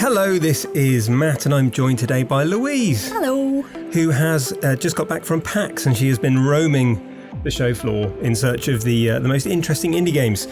Hello, this is Matt and I'm joined today by Louise. Hello. Who has just got back from PAX and she has been roaming the show floor in search of the most interesting indie games.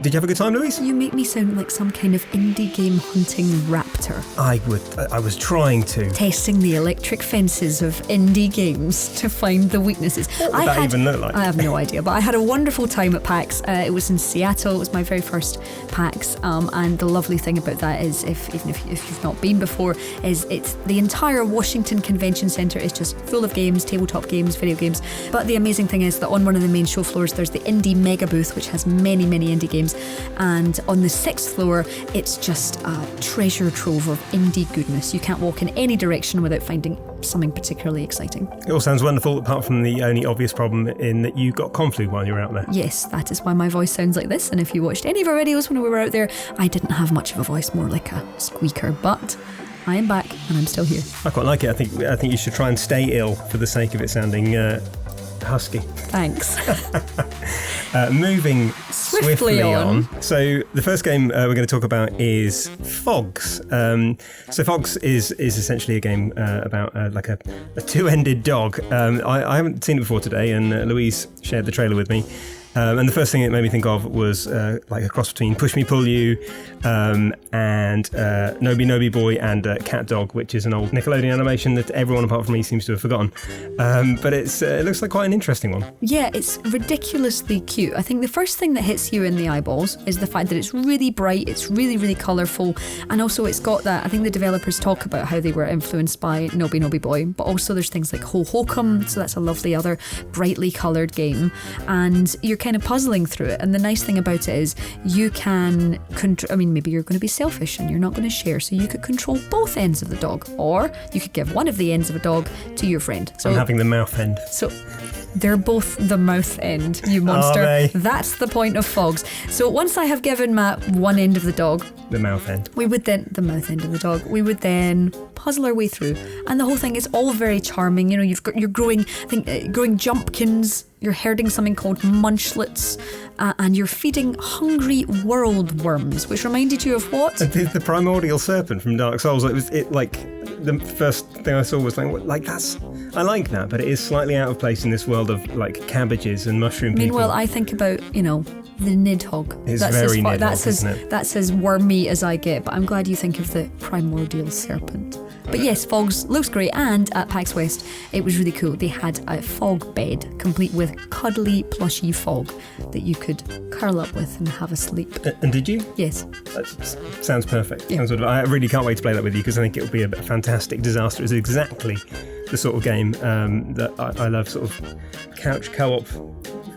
Did you have a good time, Louise? You make me sound like some kind of indie game hunting raptor. I was trying to. Testing the electric fences of indie games to find the weaknesses. What would that even look like? I have no idea, but I had a wonderful time at PAX. It was in Seattle. It was my very first PAX. And the lovely thing about that is, if you've not been before, is it's the entire Washington Convention Center is just full of games, tabletop games, video games. But the amazing thing is that on one of the main show floors, there's the indie mega booth, which has many, many indie games. And on the 6th floor, it's just a treasure trove of indie goodness. You can't walk in any direction without finding something particularly exciting. It all sounds wonderful, apart from the only obvious problem in that you got conflu while you were out there. Yes, that is why my voice sounds like this. And if you watched any of our videos when we were out there, I didn't have much of a voice, more like a squeaker. But I am back and I'm still here. I quite like it. I think you should try and stay ill for the sake of it sounding husky. Thanks. Moving swiftly on. So the first game we're going to talk about is Fogs. So Fogs is essentially a game about like a two-ended dog. I haven't seen it before today, and Louise shared the trailer with me. And the first thing it made me think of was like a cross between Push Me Pull You and Noby Noby Boy and Cat Dog, which is an old Nickelodeon animation that everyone apart from me seems to have forgotten. But it looks like quite an interesting one. Yeah, it's ridiculously cute. I think the first thing that hits you in the eyeballs is the fact that it's really bright, it's really, really colourful, and also it's got that, I think the developers talk about how they were influenced by Noby Noby Boy, but also there's things like Ho Hokum, so that's a lovely other brightly coloured game, and you're kind of puzzling through it. And the nice thing about it is you can maybe you're going to be selfish and you're not going to share, so you could control both ends of the dog, or you could give one of the ends of a dog to your friend. So I'm having the mouth end. So they're both the mouth end, you monster. Are they? That's the point of Fogs. So once I have given Matt one end of the dog, the mouth end, the mouth end of the dog, we would then puzzle our way through. And the whole thing is all very charming. You know, you're growing jumpkins, you're herding something called munchlets, and you're feeding hungry world worms, which reminded you of what? The primordial serpent from Dark Souls. The first thing I saw was I like that, but it is slightly out of place in this world of like cabbages and mushroom people. Meanwhile, I think about, the Nidhogg. It's very Nidhogg, isn't it? That's as wormy as I get, but I'm glad you think of the primordial serpent. But yes, Fogs looks great, and at PAX West it was really cool. They had a fog bed complete with cuddly plushy fog that you could curl up with and have a sleep. And did you? Yes. That sounds perfect. Yeah. I really can't wait to play that with you, because I think it will be a fantastic disaster. It's exactly the sort of game that I love, sort of couch co-op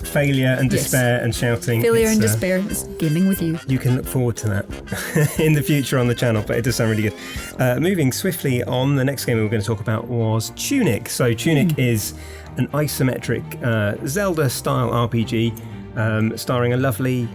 failure and despair and shouting. Failure and despair is gaming with you. You can look forward to that in the future on the channel, but it does sound really good. Moving swiftly on, the next game we were going to talk about was Tunic. So Tunic is an isometric Zelda-style RPG starring a lovely,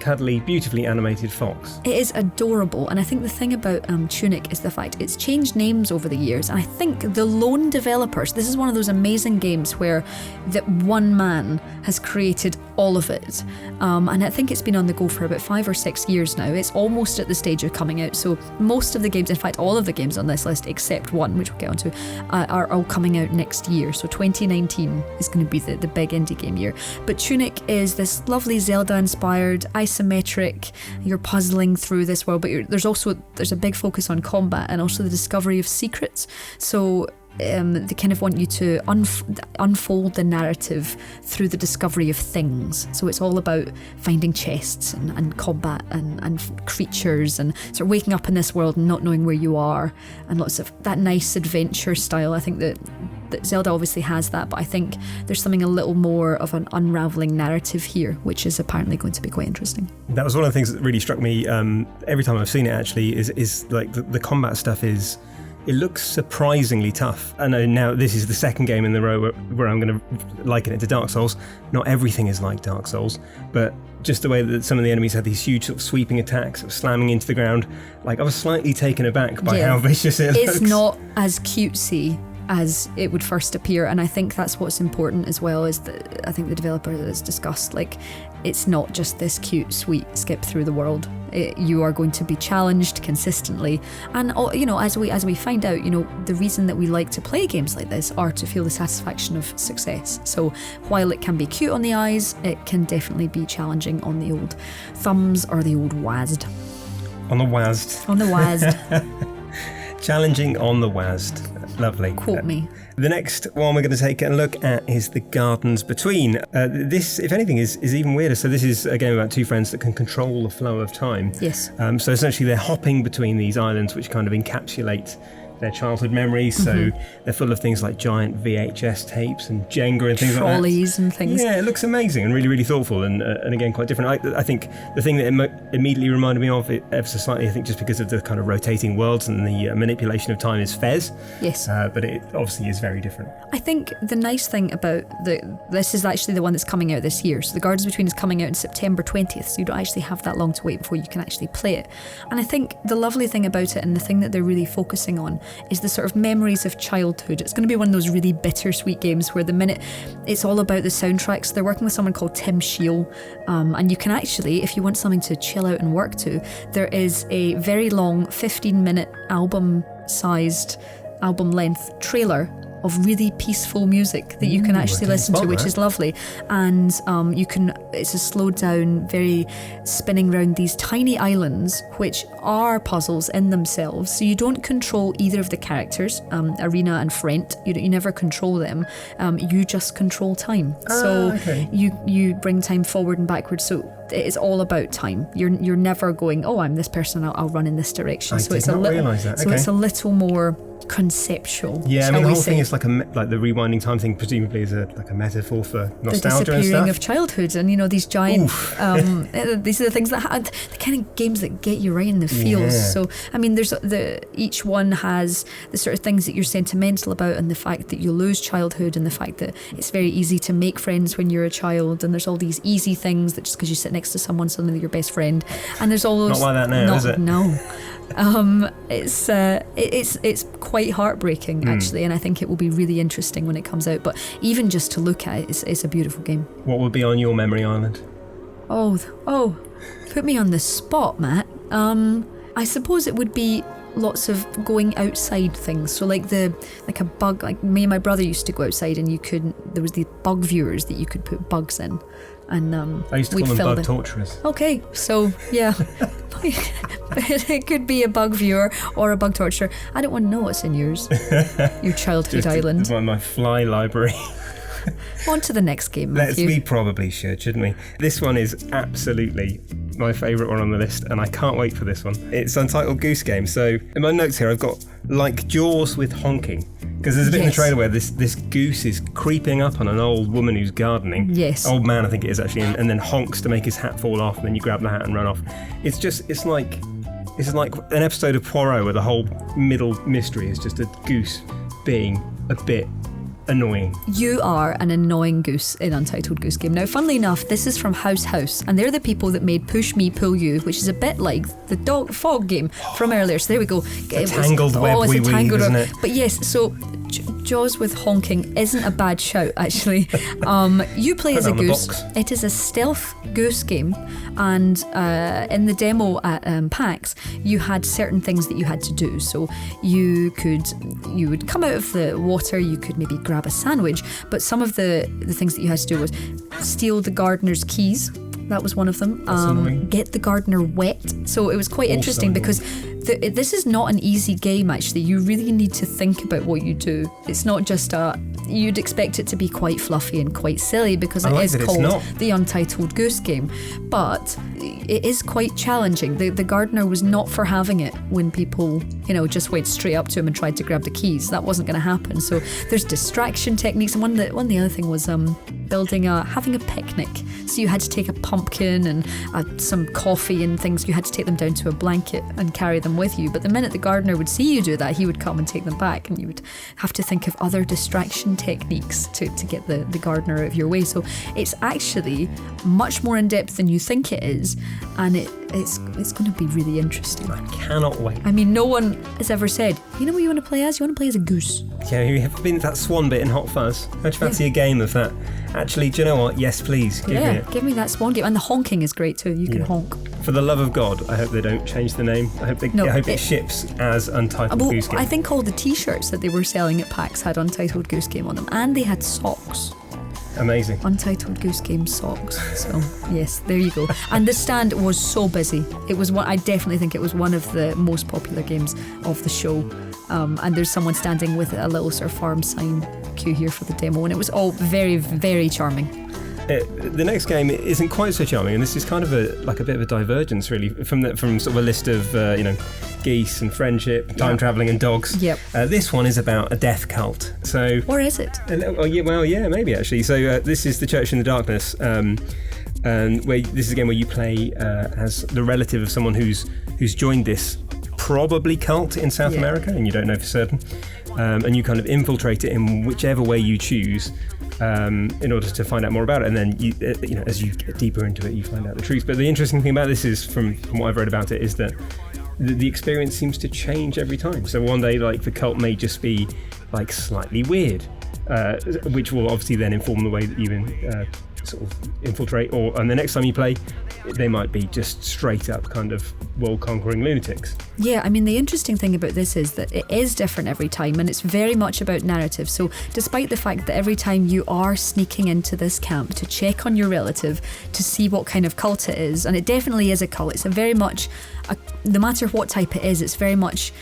cuddly, beautifully animated fox. It is adorable, and I think the thing about Tunic is the fact it's changed names over the years, and I think the lone developers, this is one of those amazing games where that one man has created all of it, and I think it's been on the go for about 5 or 6 years now. It's almost at the stage of coming out, so most of the games, in fact all of the games on this list except one, which we'll get onto, are all coming out next year. So 2019 is going to be the big indie game year. But Tunic is this lovely Zelda-inspired, isometric, you're puzzling through this world, but there's a big focus on combat and also the discovery of secrets. So they kind of want you to unfold the narrative through the discovery of things. So it's all about finding chests and combat and creatures and sort of waking up in this world and not knowing where you are, and lots of that nice adventure style. I think that Zelda obviously has that, but I think there's something a little more of an unravelling narrative here, which is apparently going to be quite interesting. That was one of the things that really struck me every time I've seen it, actually, is like the combat stuff is... It looks surprisingly tough. I know now this is the second game in the row where I'm going to liken it to Dark Souls. Not everything is like Dark Souls, but just the way that some of the enemies had these huge sort of sweeping attacks, sort of slamming into the ground. Like, I was slightly taken aback by how vicious it looks. It's not as cutesy as it would first appear, and I think that's what's important as well, is that I think the developer has discussed, like, it's not just this cute, sweet skip through the world. You are going to be challenged consistently, and as we find out, the reason that we like to play games like this are to feel the satisfaction of success. So while it can be cute on the eyes, it can definitely be challenging on the old thumbs or the old WASD. On the WASD. On the WASD. Challenging on the WASD. Lovely. Quote me. The next one we're going to take a look at is The Gardens Between. This, if anything, is even weirder. So this is a game about two friends that can control the flow of time. Yes. So essentially they're hopping between these islands which kind of encapsulate their childhood memories. So they're full of things like giant VHS tapes and Jenga and things trolleys like that. And things. Yeah, it looks amazing and really, really thoughtful and again quite different. I think the thing that immediately reminded me of it ever so slightly, I think just because of the kind of rotating worlds and the manipulation of time, is Fez. Yes. But it obviously is very different. I think the nice thing about this is actually the one that's coming out this year. So The Gardens Between is coming out on September 20th, so you don't actually have that long to wait before you can actually play it. And I think the lovely thing about it, and the thing that they're really focusing on, is the sort of memories of childhood. It's going to be one of those really bittersweet games where the minute it's all about the soundtracks. They're working with someone called Tim Scheel, and you can actually, if you want something to chill out and work to, there is a very long 15-minute album-sized, album-length trailer of really peaceful music that you can actually listen to, which is lovely. And it's a slowed down, very spinning around these tiny islands, which are puzzles in themselves. So you don't control either of the characters, Arena and Frent. You never control them. You just control time. You bring time forward and backwards. So it is all about time. You're never going, oh, I'm this person, I'll run in this direction. Realise that. So it's a little more conceptual. Yeah, I mean the whole thing is like the rewinding time thing presumably is a metaphor for nostalgia and stuff. The disappearing of childhood, and these giant these are the things that the kind of games that get you right in the feels. Yeah. So I mean there's each one has the sort of things that you're sentimental about, and the fact that you lose childhood, and the fact that it's very easy to make friends when you're a child, and there's all these easy things that just because you sit next to someone suddenly they're your best friend, and there's all those. Not like that now, is it? No. It's quite heartbreaking actually, and I think it will be really interesting when it comes out. But even just to look at it, it's a beautiful game. What would be on your memory island? Oh, put me on the spot, Matt. I suppose it would be lots of going outside things. So like a bug. Like me and my brother used to go outside, and there was the bug viewers that you could put bugs in. And I used to call them bug torturers. Okay, so yeah. It could be a bug viewer or a bug torturer. I don't want to know what's in yours. Your childhood island. It's my fly library. On to the next game, Matthew. We probably shouldn't we? This one is absolutely my favourite one on the list, and I can't wait for this one. It's Untitled Goose Game. So in my notes here I've got like Jaws with honking. Because there's a bit in the trailer where this goose is creeping up on an old woman who's gardening. Yes. Old man, I think it is actually, and then honks to make his hat fall off, and then you grab the hat and run off. It's like an episode of Poirot where the whole middle mystery is just a goose being a bit annoying. You are an annoying goose in Untitled Goose Game. Now, funnily enough, this is from House, and they're the people that made Push Me, Pull You, which is a bit like the dog fog game from earlier. So there we go. It's a tangled web, isn't it? But yes, so Jaws with honking isn't a bad shout, actually. You play as a goose. It is a stealth goose game, and in the demo at PAX, you had certain things that you had to do. So you would come out of the water, you could maybe grab a sandwich, but some of the things that you had to do was steal the gardener's keys. That was one of them. Get the gardener wet. So it was quite interesting because this is not an easy game, actually. You really need to think about what you do. It's not just you'd expect it to be quite fluffy and quite silly because it is called the Untitled Goose Game. But it is quite challenging. The gardener was not for having it when people, just went straight up to him and tried to grab the keys. That wasn't going to happen. So there's distraction techniques. And one of the other thing was having a picnic. So you had to take a pumpkin and some coffee and things. You had to take them down to a blanket and carry them with you. But the minute the gardener would see you do that, he would come and take them back, and you would have to think of other distraction techniques to get the gardener out of your way. So it's actually much more in depth than you think it is, and it's going to be really interesting. I cannot wait. I mean, no one has ever said, you know what you want to play as? You want to play as a goose. Yeah, you have been that swan bit in Hot Fuzz. Don't you fancy a game of that? Actually, do you know what? Yes, please. Give me it. Give me that swan game. And the honking is great too. You can honk. For the love of God, I hope they don't change the name. I hope it ships as Untitled Goose Game. I think all the t-shirts that they were selling at PAX had Untitled Goose Game on them, and they had socks. Amazing. Untitled Goose Game socks. So yes, there you go. And the stand was so busy. It was I definitely think it was one of the most popular games of the show. And there's someone standing with a little sort of farm sign queue here for the demo, and it was all very, very charming. The next game isn't quite so charming, and this is kind of a bit of a divergence, really, from sort of a list of geese and friendship, time travelling and dogs. Yep. This one is about a death cult. So, or is it? Maybe actually. So this is the Church in the Darkness, and where this is a game where you play as the relative of someone who's joined this probably cult in South America, and you don't know for certain, and you kind of infiltrate it in whichever way you choose. In order to find out more about it, and then you as you get deeper into it, you find out the truth. But the interesting thing about this is, from what I've read about it, is that the experience seems to change every time. So one day, like, the cult may just be like slightly weird, which will obviously then inform the way that you sort of infiltrate, and the next time you play, they might be just straight up kind of world-conquering lunatics. Yeah, I mean, the interesting thing about this is that it is different every time, and it's very much about narrative. So despite the fact that every time you are sneaking into this camp to check on your relative to see what kind of cult it is, and it definitely is a cult, it's a very much, no matter what type it is, it's very much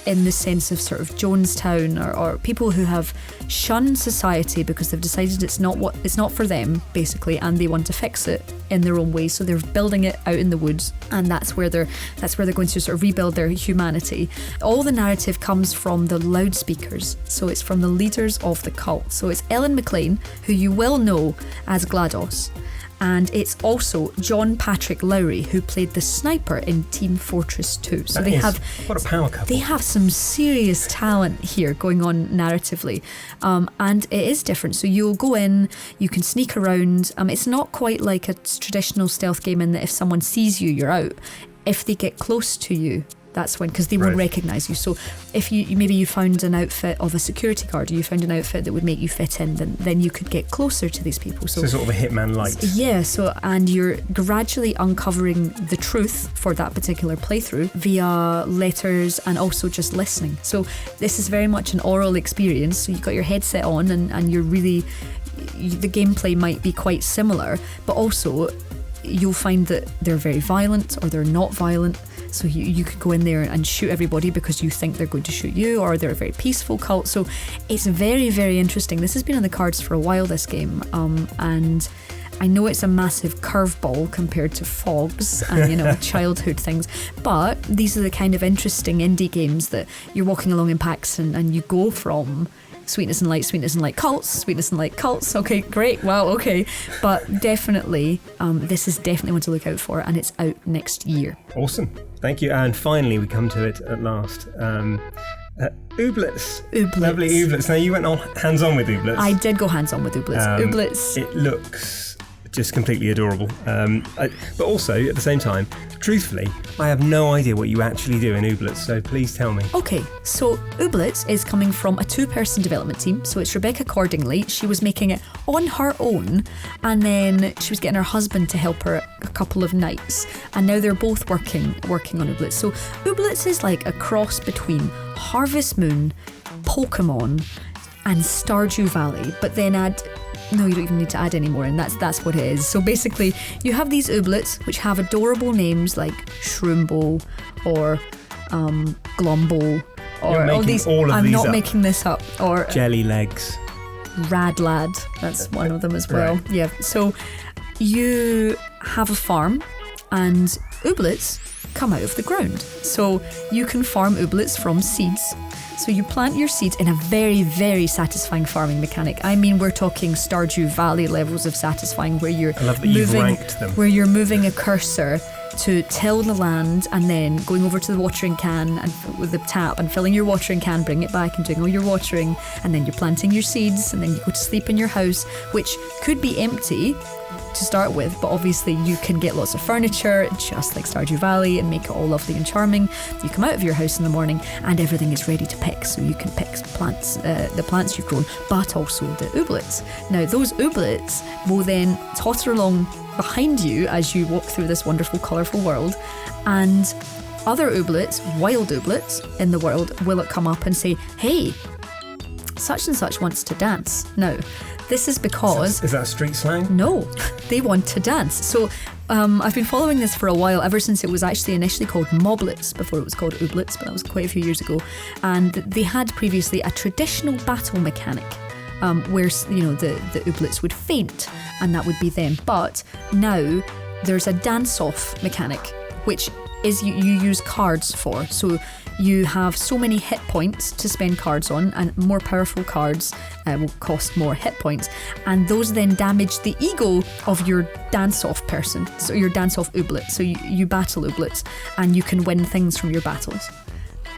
in the sense of sort of Jonestown or people who have shunned society because they've decided it's not for them, basically, and they want to fix it in their own way. So they're building it out in the woods, and that's where they're going to sort of rebuild their humanity. All the narrative comes from the loudspeakers, so it's from the leaders of the cult. So it's Ellen McLean, who you will know as GLaDOS. And it's also John Patrick Lowry, who played the sniper in Team Fortress 2. So what a power couple. They have some serious talent here going on narratively, and it is different. So you'll go in, you can sneak around. It's not quite like a traditional stealth game in that if someone sees you, you're out. If they get close to you, that's when, because they won't recognise you. So if you found an outfit of a security guard, or you found an outfit that would make you fit in, then you could get closer to these people. So sort of a Hitman light. Yeah, and you're gradually uncovering the truth for that particular playthrough via letters and also just listening. So this is very much an oral experience. So you've got your headset on and you're really, the gameplay might be quite similar, but also you'll find that they're very violent or they're not violent. So you could go in there and shoot everybody because you think they're going to shoot you, or they're a very peaceful cult. So it's very, very interesting. This has been on the cards for a while, this game, and I know it's a massive curveball compared to Fogs and childhood things, but these are the kind of interesting indie games that you're walking along in PAX and you go from sweetness and light, cults, sweetness and light, cults. Okay, great, wow, okay. But definitely, this is definitely one to look out for, and it's out next year. Awesome. Thank you. And finally, we come to it at last. Ooblets. Lovely Ooblets. Now, you went all hands-on with Ooblets. I did go hands-on with Ooblets. Ooblets. It looks just completely adorable. But also, at the same time, truthfully, I have no idea what you actually do in Ooblets, so please tell me. Okay, so Ooblets is coming from a 2-person development team, so it's Rebecca Cordingley. She was making it on her own, and then she was getting her husband to help her a couple of nights, and now they're both working on Ooblets. So Ooblets is like a cross between Harvest Moon, Pokemon, and Stardew Valley, but then no, you don't even need to add any more, and that's what it is. So basically, you have these Ooblets, which have adorable names like Shroombo or Glumbo, or all these. I'm not making this up. Or Jelly Legs, Rad Lad. That's one of them as well. Right. Yeah. So you have a farm, and Ooblets come out of the ground. So you can farm Ooblets from seeds. So you plant your seeds in a very, very satisfying farming mechanic. I mean, we're talking Stardew Valley levels of satisfying, where you're where you're moving a cursor to till the land, and then going over to the watering can and with the tap and filling your watering can, bring it back and doing all your watering, and then you're planting your seeds, and then you go to sleep in your house, which could be empty to start with, but obviously you can get lots of furniture, just like Stardew Valley, and make it all lovely and charming. You come out of your house in the morning and everything is ready to pick, so you can pick plants, the plants you've grown, but also the ooblets. Now those ooblets will then totter along behind you as you walk through this wonderful, colourful world, and other ooblets, wild ooblets in the world, will come up and say, hey, such and such wants to dance. Now, this is because... Is that street slang? No, they want to dance. So I've been following this for a while, ever since it was actually initially called Moblets, before it was called Ooblets, but that was quite a few years ago. And they had previously a traditional battle mechanic, where, you know, the ooblets would faint, and that would be them. But now there's a dance-off mechanic, which is you use cards for. So you have so many hit points to spend cards on, and more powerful cards will cost more hit points, and those then damage the ego of your dance-off person, so your dance-off ooblet. So you battle ooblets, and you can win things from your battles.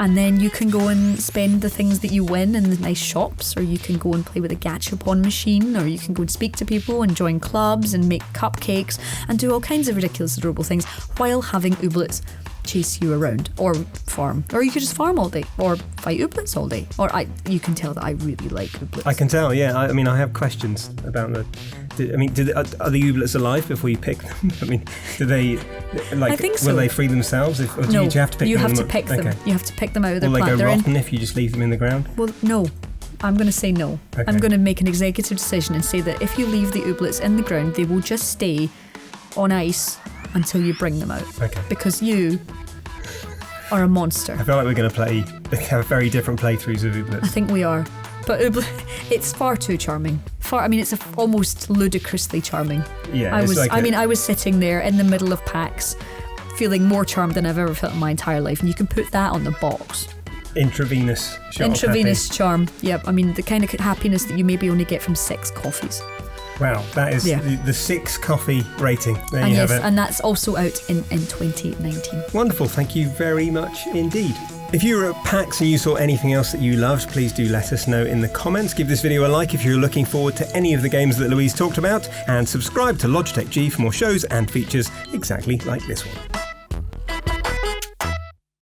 And then you can go and spend the things that you win in the nice shops, or you can go and play with a gachapon machine, or you can go and speak to people and join clubs and make cupcakes and do all kinds of ridiculous, adorable things while having ooblets chase you around, or farm, or you could just farm all day, or fight ooblets all day. Or you can tell that I really like ooblets. I can tell, yeah. I mean, I have questions about the. Are the ooblets alive before you pick them? I mean, do they, like, I think so. Will they free themselves? Or No, do you have to pick them? You have to pick them. Okay. You have to pick them out of their Will plant. they go rotten if you just leave them in the ground? Well, no. I'm going to say no. Okay. I'm going to make an executive decision and say that if you leave the ooblets in the ground, they will just stay on ice until you bring them out. Okay. Because you are a monster. I feel like we're going to have very different playthroughs of ooblets. I think we are. But it's far too charming. It's almost ludicrously charming. Yeah, I was sitting there in the middle of PAX, feeling more charmed than I've ever felt in my entire life, and you can put that on the box. Intravenous charm. Yep. I mean, the kind of happiness that you maybe only get from 6 coffees. Wow, that is the 6 coffee rating. There you have it. And that's also out in 2019. Wonderful. Thank you very much indeed. If you were at PAX and you saw anything else that you loved, please do let us know in the comments. Give this video a like if you're looking forward to any of the games that Louise talked about, and subscribe to Logitech G for more shows and features exactly like this one.